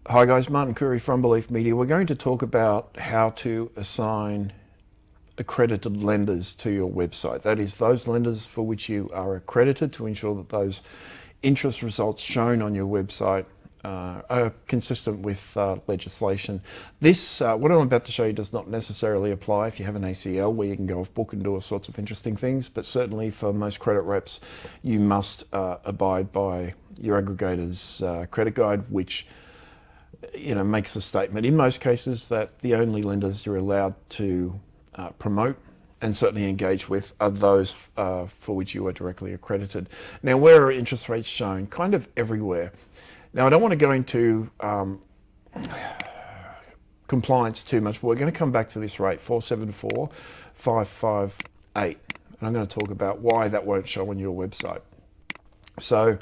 Hi guys, Martin Curry from Belief Media. We're going to talk about how to assign accredited lenders to your website. That is, those lenders for which you are accredited to ensure that those interest results shown on your website are consistent with legislation. This, what I'm about to show you, does not necessarily apply if you have an ACL where you can go off book and do all sorts of interesting things, but certainly for most credit reps, you must abide by your aggregator's credit guide, which makes the statement in most cases that the only lenders you're allowed to promote and certainly engage with are those for which you are directly accredited. Now, where are interest rates shown? Kind of everywhere. Now, I don't want to go into compliance too much, but we're going to come back to this rate, 474,558, and I'm going to talk about why that won't show on your website. So,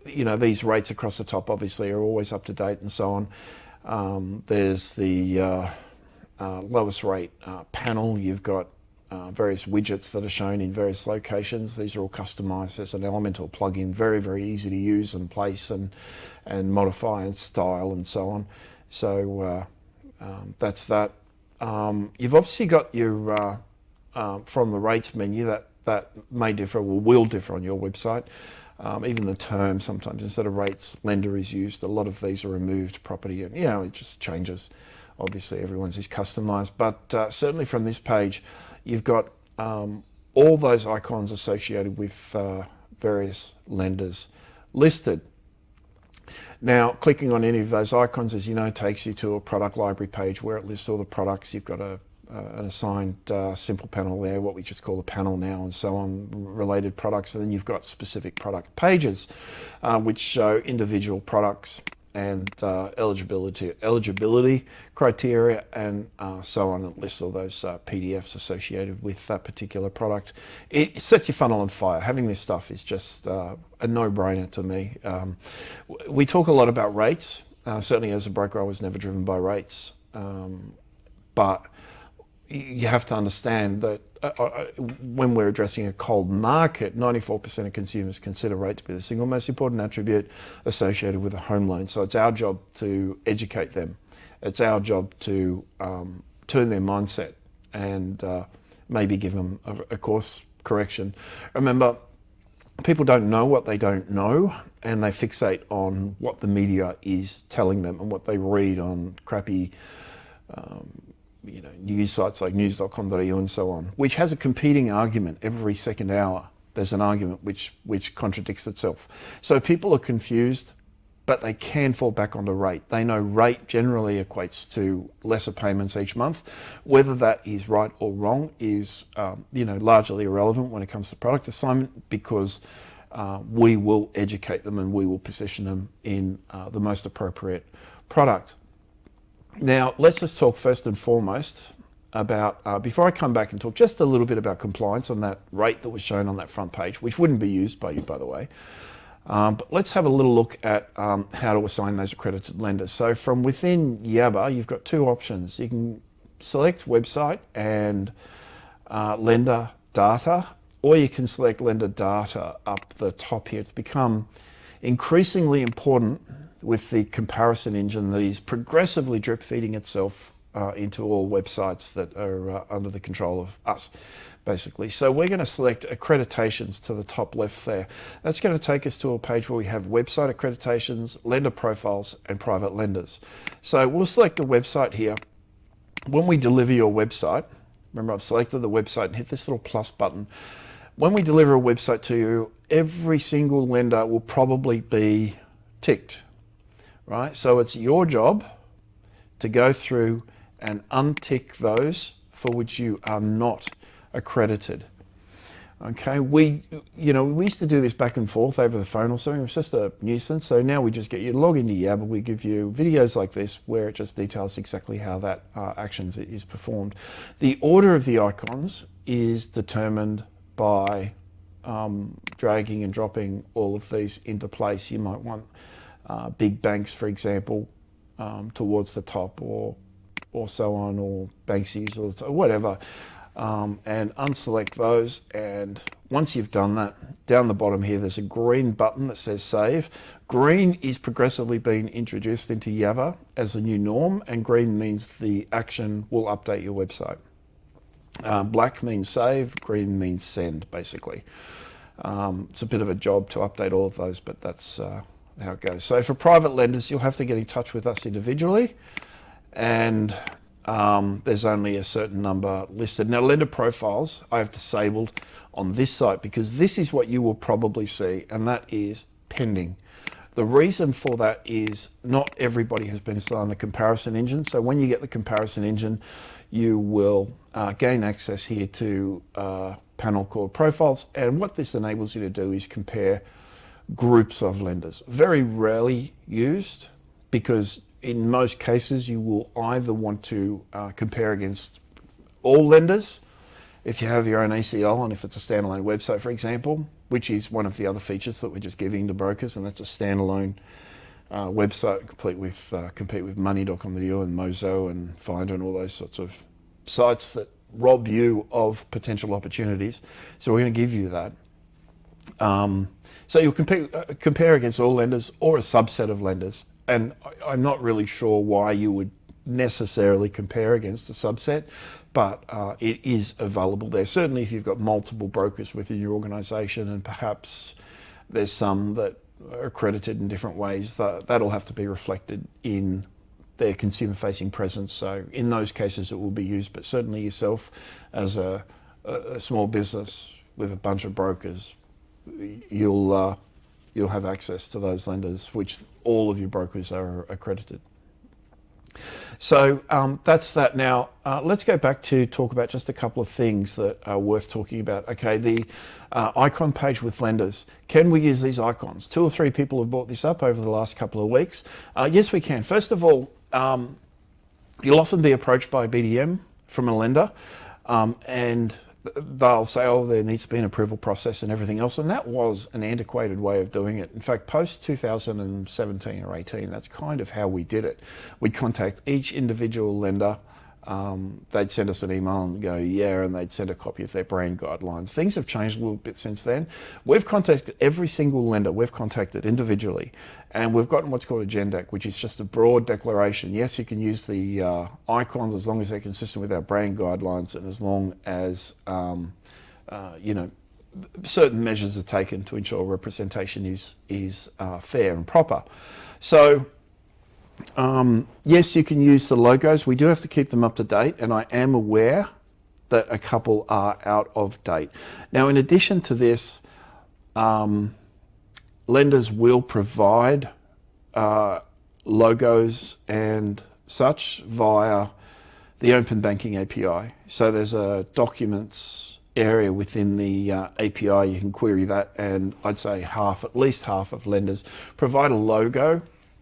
these rates across the top obviously are always up to date and so on. There's the lowest rate panel. You've got various widgets that are shown in various locations. These are all customized. There's an Elementor plugin, very, very easy to use and place and modify and style and so on. So that's that. You've obviously got your, from the rates menu, that may differ or will differ on your website. Even the term, sometimes instead of rates, lender is used. A lot of these are removed, property, and it just changes. Obviously, everyone's is customized, but certainly from this page, you've got all those icons associated with various lenders listed. Now, clicking on any of those icons, as you know, takes you to a product library page where it lists all the products. You've got an assigned simple panel there, what we just call a panel now, and so on, related products. And then you've got specific product pages, which show individual products and eligibility criteria and so on. It lists all those PDFs associated with that particular product. It sets your funnel on fire. Having this stuff is just a no-brainer to me. We talk a lot about rates. Certainly as a broker, I was never driven by rates, but you have to understand that when we're addressing a cold market, 94% of consumers consider rate to be the single most important attribute associated with a home loan. So it's our job to educate them. It's our job to turn their mindset and maybe give them a course correction. Remember, people don't know what they don't know, and they fixate on what the media is telling them and what they read on crappy news sites like news.com.au and so on, which has a competing argument every second hour. There's an argument which contradicts itself. So people are confused, but they can fall back onto rate. They know rate generally equates to lesser payments each month. Whether that is right or wrong is largely irrelevant when it comes to product assignment, because we will educate them and we will position them in the most appropriate product. Now, let's just talk first and foremost about, before I come back and talk just a little bit about compliance on that rate that was shown on that front page, which wouldn't be used by you, by the way. But let's have a little look at how to assign those accredited lenders. So from within Yabber, you've got two options. You can select website and lender data, or you can select lender data up the top here. It's become increasingly important with the comparison engine that is progressively drip feeding itself into all websites that are under the control of us, basically. So we're going to select accreditations to the top left there. That's going to take us to a page where we have website accreditations, lender profiles, and private lenders. So we'll select the website here. When we deliver your website, remember I've selected the website and hit this little plus button. When we deliver a website to you, every single lender will probably be ticked. Right? So it's your job to go through and untick those for which you are not accredited. Okay, we used to do this back and forth over the phone or something. It was just a nuisance. So now we just get you to log into Yabber. We give you videos like this where it just details exactly how that actions is performed. The order of the icons is determined by dragging and dropping all of these into place. You might want big banks, for example, towards the top, or so on, or Banksies, or whatever. and unselect those. And once you've done that, down the bottom here, there's a green button that says save. Green is progressively being introduced into Yabber as a new norm, and green means the action will update your website. Black means save, green means send, basically. It's a bit of a job to update all of those, but that's how it goes. So for private lenders, you'll have to get in touch with us individually, and there's only a certain number listed. Now, lender profiles I have disabled on this site because this is what you will probably see, and that is pending. The reason for that is not everybody has been assigned the comparison engine. So when you get the comparison engine, you will gain access here to panel called profiles. And what this enables you to do is compare groups of lenders. Very rarely used, because in most cases you will either want to compare against all lenders if you have your own ACL, and if it's a standalone website, for example, which is one of the other features that we're just giving to brokers, and that's a standalone website complete with compete with money.com.au and Mozo and Finder and all those sorts of sites that rob you of potential opportunities. So we're going to give you that. So you'll compare against all lenders or a subset of lenders. And I'm not really sure why you would necessarily compare against a subset, but it is available there. Certainly if you've got multiple brokers within your organization, and perhaps there's some that are accredited in different ways, that'll have to be reflected in their consumer-facing presence. So in those cases it will be used, but certainly yourself as a small business with a bunch of brokers, you'll have access to those lenders, which all of your brokers are accredited. So that's that. Now let's go back to talk about just a couple of things that are worth talking about. Okay, the icon page with lenders. Can we use these icons? 2 or 3 people have brought this up over the last couple of weeks. Yes, we can. First of all, you'll often be approached by a BDM from a lender, and they'll say, oh, there needs to be an approval process and everything else. And that was an antiquated way of doing it. In fact, post 2017 or 18, that's kind of how we did it. We'd contact each individual lender. They'd send us an email and go, yeah, and they'd send a copy of their brand guidelines. Things have changed a little bit since then. We've contacted every single lender we've contacted individually, and we've gotten what's called a GenDec, which is just a broad declaration. Yes, you can use the icons as long as they're consistent with our brand guidelines, and as long as certain measures are taken to ensure representation is fair and proper. So yes, you can use the logos. We do have to keep them up to date, and I am aware that a couple are out of date. Now, in addition to this, lenders will provide logos and such via the Open Banking API. So there's a documents area within the API. You can query that, and I'd say at least half of lenders provide a logo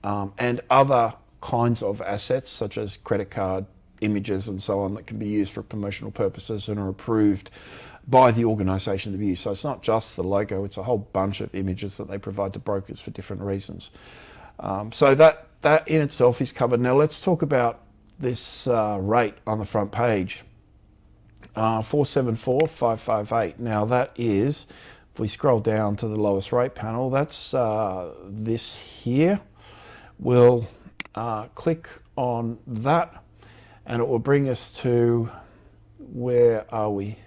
and other kinds of assets such as credit card images and so on that can be used for promotional purposes and are approved by the organisation to be used. So it's not just the logo, it's a whole bunch of images that they provide to brokers for different reasons. So that in itself is covered. Now let's talk about this rate on the front page. 474,558. Now that is, if we scroll down to the lowest rate panel, that's this here. We'll click on that and it will bring us to, where are we?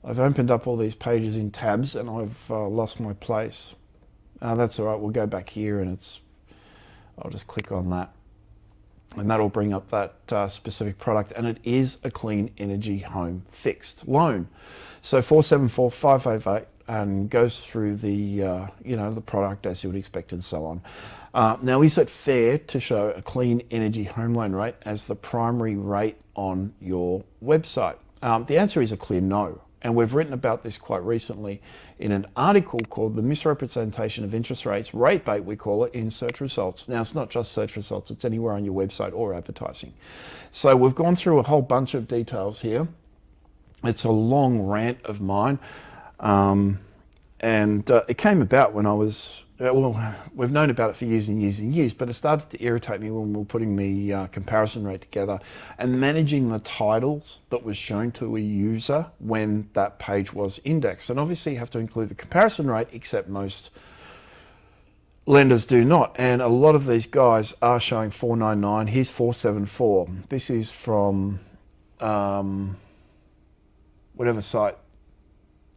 I've opened up all these pages in tabs and I've lost my place. That's all right, we'll go back here and I'll just click on that. And that'll bring up that specific product, and it is a clean energy home fixed loan. So 474,558 and goes through the the product as you would expect and so on. Now, is it fair to show a clean energy home loan rate as the primary rate on your website? The answer is a clear no. And we've written about this quite recently in an article called The Misrepresentation of Interest Rates, Rate Bait we call it, in search results. Now, it's not just search results, it's anywhere on your website or advertising. So we've gone through a whole bunch of details here. It's a long rant of mine. And it came about when I was well, we've known about it for years and years and years, but it started to irritate me when we were putting the comparison rate together and managing the titles that was shown to a user when that page was indexed. And obviously you have to include the comparison rate, except most lenders do not. And a lot of these guys are showing 499. Here's 474. This is from whatever site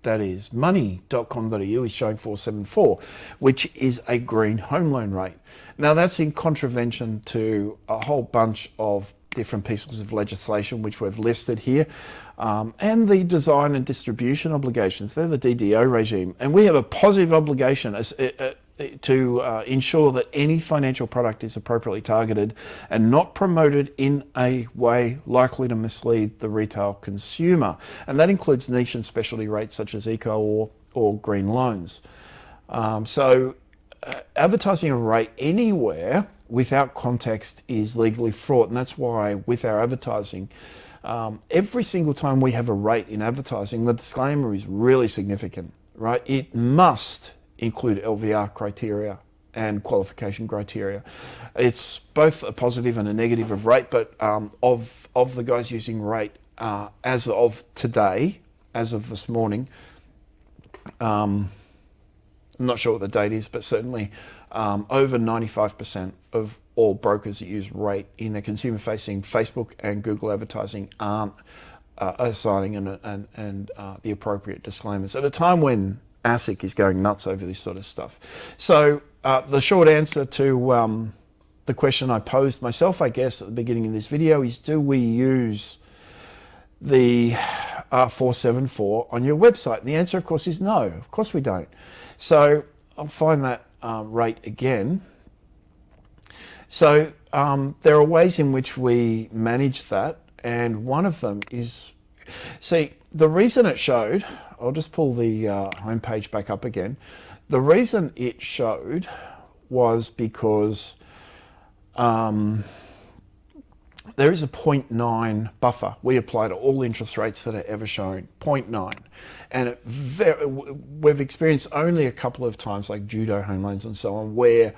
that is. Money.com.au is showing 474, which is a green home loan rate. Now that's in contravention to a whole bunch of different pieces of legislation which we've listed here, and the design and distribution obligations. They're the DDO regime, and we have a positive obligation to ensure that any financial product is appropriately targeted and not promoted in a way likely to mislead the retail consumer. And that includes niche and specialty rates such as eco or green loans. Advertising a rate anywhere without context is legally fraught, and that's why with our advertising, every single time we have a rate in advertising, the disclaimer is really significant, right? It must include LVR criteria and qualification criteria. It's both a positive and a negative of rate, but of the guys using rate as of today, as of this morning, I'm not sure what the date is, but certainly over 95% of all brokers that use rate in their consumer-facing Facebook and Google advertising aren't assigning and the appropriate disclaimers at a time when ASIC is going nuts over this sort of stuff. So the short answer to the question I posed myself, I guess, at the beginning of this video is, do we use the 474 on your website? And the answer, of course, is no. Of course we don't. So I'll find that rate again. So there are ways in which we manage that, and one of them is, see, the reason it showed, I'll just pull the homepage back up again. The reason it showed was because there is a 0.9 buffer we apply to all interest rates that are ever shown, 0.9. And we've experienced only a couple of times, like judo home loans and so on, where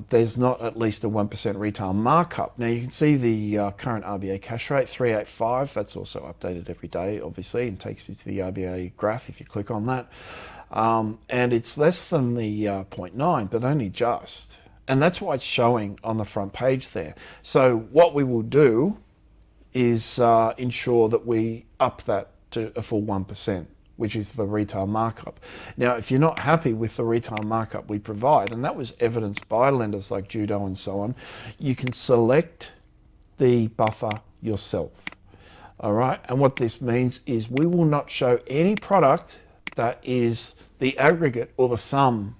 there's not at least a 1% retail markup. Now you can see the current RBA cash rate, 385. That's also updated every day, obviously, and takes you to the RBA graph if you click on that. And it's less than the 0.9, but only just. And that's why it's showing on the front page there. So what we will do is ensure that we up that to a full 1%, which is the retail markup. Now, if you're not happy with the retail markup we provide, and that was evidenced by lenders like Judo and so on, you can select the buffer yourself. All right, and what this means is we will not show any product that is the aggregate or the sum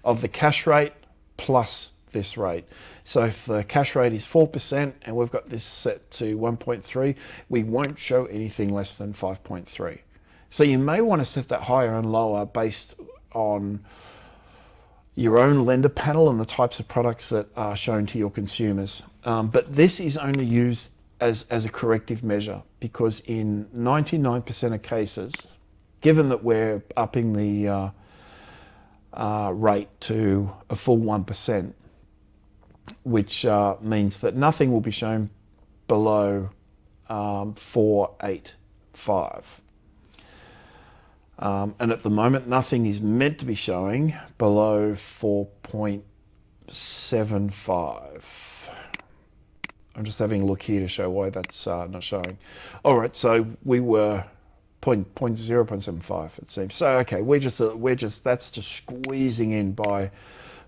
of the cash rate plus this rate. So if the cash rate is 4% and we've got this set to 1.3, we won't show anything less than 5.3. So you may want to set that higher and lower based on your own lender panel and the types of products that are shown to your consumers. But this is only used as a corrective measure, because in 99% of cases, given that we're upping the rate to a full 1%, which means that nothing will be shown below 485. And at the moment, nothing is meant to be showing below 4.75. I'm just having a look here to show why that's not showing. All right, so we were 0.75, it seems. So okay, that's just squeezing in by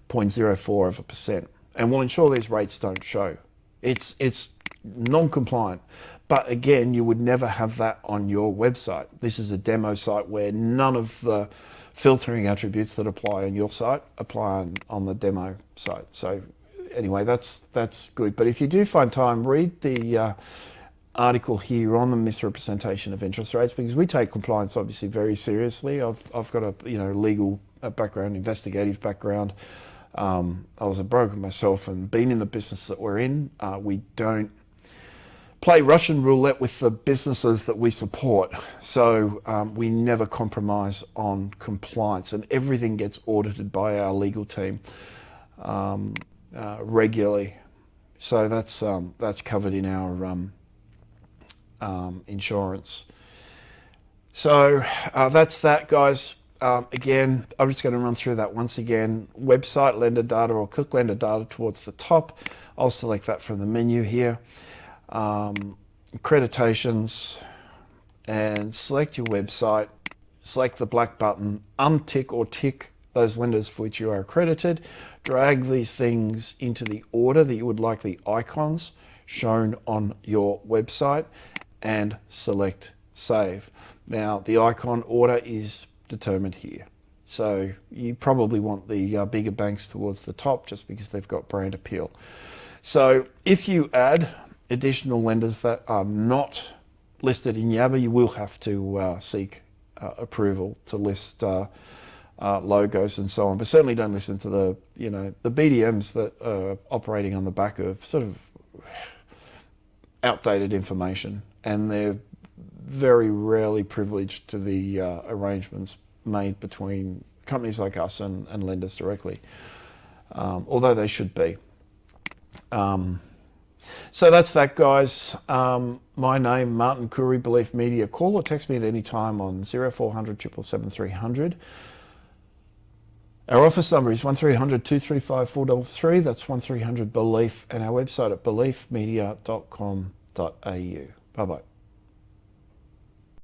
0.04%, and we'll ensure these rates don't show. It's non-compliant. But again, you would never have that on your website. This is a demo site where none of the filtering attributes that apply on your site apply on the demo site. So anyway, that's good. But if you do find time, read the article here on the misrepresentation of interest rates, because we take compliance obviously very seriously. I've got a legal background, investigative background. I was a broker myself, and being in the business that we're in, we don't play Russian roulette with the businesses that we support. So we never compromise on compliance, and everything gets audited by our legal team regularly. So that's covered in our insurance. So that's that, guys. Again, I'm just going to run through that once again. Website, lender data, or click lender data towards the top. I'll select that from the menu here. Accreditations, and select your website. Select the black button, untick or tick those lenders for which you are accredited. Drag these things into the order that you would like the icons shown on your website, and select save. Now, the icon order is determined here. So you probably want the bigger banks towards the top just because they've got brand appeal. So if you add additional lenders that are not listed in Yabber, you will have to seek approval to list logos and so on. But certainly don't listen to the BDMs that are operating on the back of sort of outdated information, and they're very rarely privileged to the arrangements made between companies like us and lenders directly, although they should be. So that's that, guys. My name, Martin Curry, Belief Media. Call or text me at any time on 0400 777 300. Our office number is 1300 235 433. That's 1300 Belief, and our website at beliefmedia.com.au. Bye-bye.